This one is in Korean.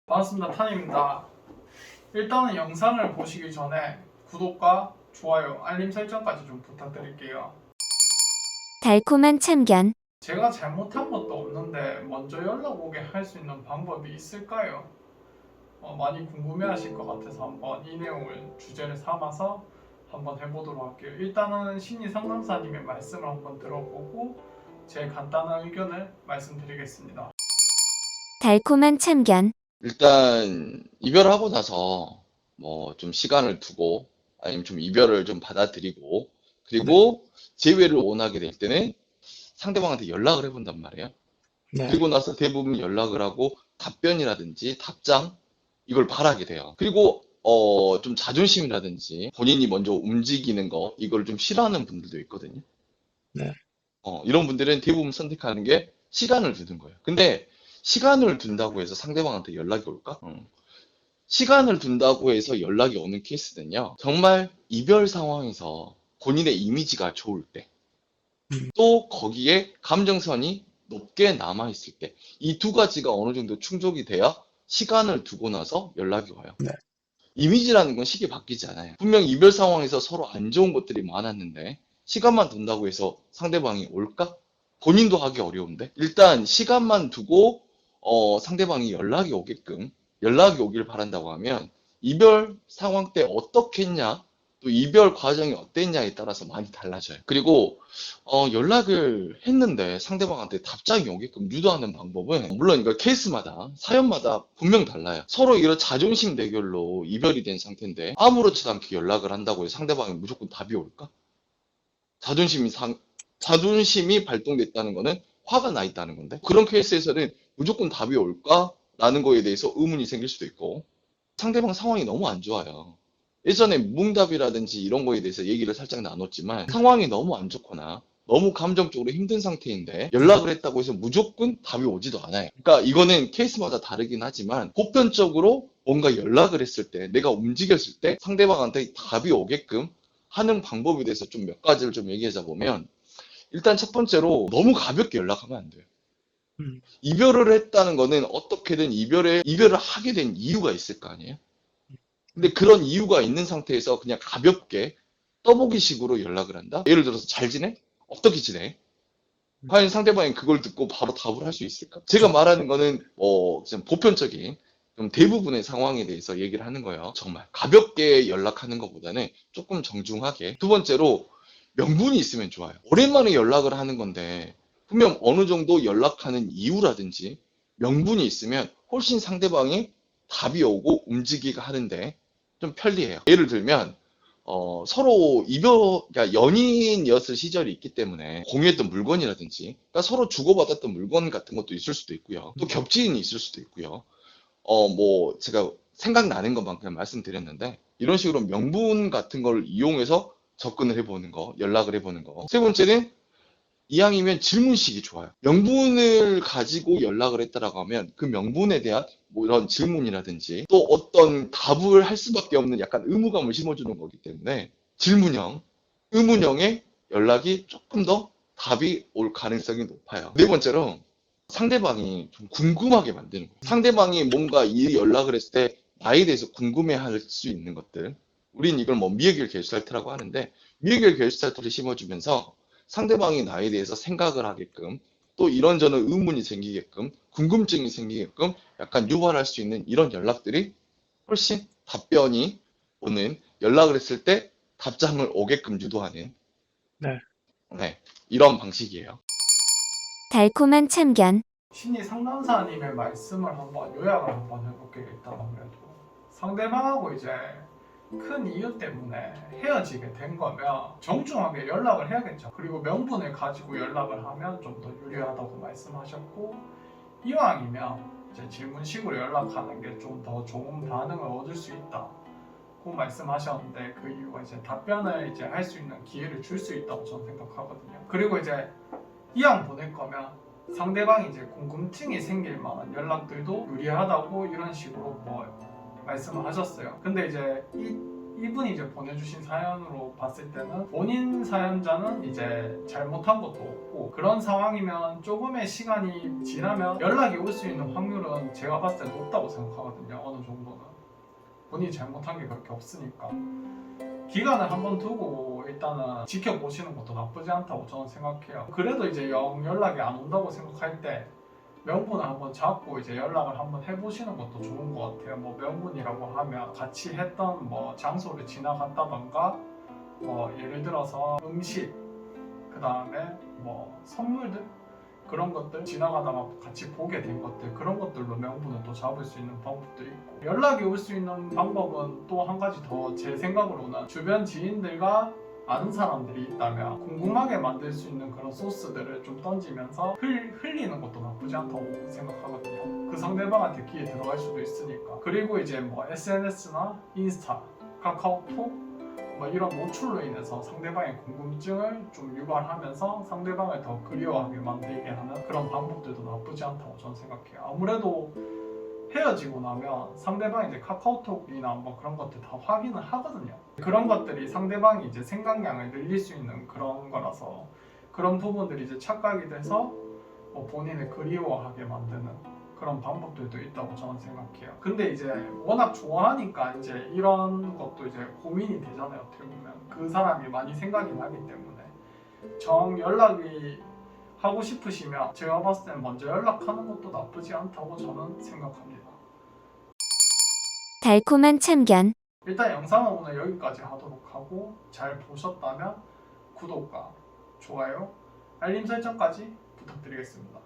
반갑습니다. 탄입니다. 일단은 영상을 보시기 전에 구독과 좋아요, 알림 설정까지 좀 부탁드릴게요. 달콤한 참견. 제가 잘못한 것도 없는데 먼저 연락 오게 할 수 있는 방법이 있을까요? 많이 궁금해하실 것 같아서 한번 이 내용을 주제를 삼아서 한번 해보도록 할게요. 일단은 심리 상담사님의 말씀을 한번 들어보고 제 간단한 의견을 말씀드리겠습니다. 달콤한 참견. 일단 이별하고 나서 뭐 좀 시간을 두고 아니면 좀 이별을 좀 받아들이고 그리고 재회를 원하게 될 때는 상대방한테 연락을 해본단 말이에요. 네. 그리고 나서 대부분 연락을 하고 답변이라든지 답장 이걸 바라게 돼요. 그리고 좀 자존심이라든지 본인이 먼저 움직이는 거 이걸 좀 싫어하는 분들도 있거든요. 네. 이런 분들은 대부분 선택하는 게 시간을 두는 거예요. 근데 시간을 둔다고 해서 상대방한테 연락이 올까? 시간을 둔다고 해서 연락이 오는 케이스는요. 정말 이별 상황에서 본인의 이미지가 좋을 때, 또 거기에 감정선이 높게 남아있을 때, 이 두 가지가 어느 정도 충족이 돼야 시간을 두고 나서 연락이 와요. 네. 이미지라는 건 쉽게 바뀌지 않아요. 분명 이별 상황에서 서로 안 좋은 것들이 많았는데, 시간만 둔다고 해서 상대방이 올까? 본인도 하기 어려운데, 일단 시간만 두고 상대방이 연락이 오길 바란다고 하면 이별 상황 때 어떻게 했냐, 또 이별 과정이 어땠냐에 따라서 많이 달라져요. 그리고 연락을 했는데 상대방한테 답장이 오게끔 유도하는 방법은 물론 이거 케이스마다 사연마다 분명 달라요. 서로 이런 자존심 대결로 이별이 된 상태인데 아무렇지도 않게 연락을 한다고 해서 상대방이 무조건 답이 올까? 자존심이 발동됐다는 거는 화가 나 있다는 건데 그런 케이스에서는 무조건 답이 올까라는 거에 대해서 의문이 생길 수도 있고 상대방 상황이 너무 안 좋아요. 예전에 무응답이라든지 이런 거에 대해서 얘기를 살짝 나눴지만 상황이 너무 안 좋거나 너무 감정적으로 힘든 상태인데 연락을 했다고 해서 무조건 답이 오지도 않아요. 그러니까 이거는 케이스마다 다르긴 하지만 보편적으로 뭔가 연락을 했을 때 내가 움직였을 때 상대방한테 답이 오게끔 하는 방법에 대해서 좀 몇 가지를 좀 얘기하자 보면 일단 첫 번째로 너무 가볍게 연락하면 안 돼요. 이별을 했다는 거는 어떻게든 이별을 하게 된 이유가 있을 거 아니에요? 근데 그런 이유가 있는 상태에서 그냥 가볍게 떠보기식으로 연락을 한다? 예를 들어서 잘 지내? 어떻게 지내? 과연 상대방이 그걸 듣고 바로 답을 할 수 있을까? 제가 말하는 거는 좀 보편적인 좀 대부분의 상황에 대해서 얘기를 하는 거예요. 정말 가볍게 연락하는 것보다는 조금 정중하게. 두 번째로 명분이 있으면 좋아요. 오랜만에 연락을 하는 건데 분명 어느 정도 연락하는 이유라든지 명분이 있으면 훨씬 상대방이 답이 오고 움직이게 하는데 좀 편리해요. 예를 들면 서로 그러니까 연인이었을 시절이 있기 때문에 공유했던 물건이라든지 그러니까 서로 주고받았던 물건 같은 것도 있을 수도 있고요. 또 겹치인이 있을 수도 있고요. 뭐 제가 생각나는 것만 그냥 말씀드렸는데 이런 식으로 명분 같은 걸 이용해서 접근을 해보는 거, 연락을 해보는 거. 세 번째는 이왕이면 질문식이 좋아요. 명분을 가지고 연락을 했다라고 하면 그 명분에 대한 뭐 이런 질문이라든지 또 어떤 답을 할 수밖에 없는 약간 의무감을 심어주는 거기 때문에 질문형, 의문형의 연락이 조금 더 답이 올 가능성이 높아요. 네 번째로 상대방이 좀 궁금하게 만드는 거예요. 상대방이 뭔가 이 연락을 했을 때 나에 대해서 궁금해할 수 있는 것들. 우린 이걸 뭐 미해결 게슈탈트라고 하는데 미해결 게슈탈트를 심어주면서 상대방이 나에 대해서 생각을 하게끔 또 이런저런 의문이 생기게끔 궁금증이 생기게끔 약간 유발할 수 있는 이런 연락들이 훨씬 답변이 오는 연락을 했을 때 답장을 오게끔 유도하는 네, 이런 방식이에요. 달콤한 참견. 심리 상담사님의 말씀을 한번 요약을 한번 해볼게요. 일단 아무래도 상대방하고 이제 큰 이유 때문에 헤어지게 된 거면 정중하게 연락을 해야겠죠. 그리고 명분을 가지고 연락을 하면 좀 더 유리하다고 말씀하셨고 이왕이면 이제 질문식으로 연락하는 게 좀 더 좋은 반응을 얻을 수 있다고 말씀하셨는데 그 이유가 이제 답변을 이제 할 수 있는 기회를 줄 수 있다고 저는 생각하거든요. 그리고 이제 이왕 보낼 거면 상대방이 이제 궁금증이 생길 만한 연락들도 유리하다고 이런 식으로 뭐 말씀을 하셨어요. 근데 이제 이 이분이 이제 보내주신 사연으로 봤을 때는 본인 사연자는 이제 잘못한 것도 없고 그런 상황이면 조금의 시간이 지나면 연락이 올 수 있는 확률은 제가 봤을 때 높다고 생각하거든요. 어느 정도는 본인이 잘못한 게 그렇게 없으니까 기간을 한번 두고 일단은 지켜보시는 것도 나쁘지 않다고 저는 생각해요. 그래도 이제 영 연락이 안 온다고 생각할 때 명분을 한번 잡고 이제 연락을 한번 해보시는 것도 좋은 것 같아요. 뭐 명분이라고 하면 같이 했던 뭐 장소를 지나갔다던가 뭐 예를 들어서 음식 그 다음에 뭐 선물들 그런 것들 지나가다가 같이 보게 된 것들 그런 것들로 명분을 또 잡을 수 있는 방법도 있고 연락이 올 수 있는 방법은 또 한 가지 더 제 생각으로는 주변 지인들과 아는 사람들이 있다면 궁금하게 만들 수 있는 그런 소스들을 좀 던지면서 흘리는 것도 나쁘지 않다고 생각하거든요. 그 상대방한테 귀에 들어갈 수도 있으니까. 그리고 이제 뭐 SNS나 인스타, 카카오톡 뭐 이런 노출로 인해서 상대방의 궁금증을 좀 유발하면서 상대방을 더 그리워하게 만들게 하는 그런 방법들도 나쁘지 않다고 저는 생각해요. 아무래도 헤어지고 나면 상대방이 이제 카카오톡이나 뭐 그런 것들 다 확인을 하거든요. 그런 것들이 상대방이 이제 생각량을 늘릴 수 있는 그런 거라서 그런 부분들이 이제 착각이 돼서 뭐 본인을 그리워하게 만드는 그런 방법들도 있다고 저는 생각해요. 근데 이제 워낙 좋아하니까 이제 이런 것도 이제 고민이 되잖아요. 어떻게 보면 그 사람이 많이 생각이 나기 때문에 정 연락이 하고 싶으시면 제가 봤을 땐 먼저 연락하는 것도 나쁘지 않다고 저는 생각합니다. 달콤한 참견. 일단 영상은 오늘 여기까지 하도록 하고 잘 보셨다면 구독과 좋아요, 알림 설정까지 부탁드리겠습니다.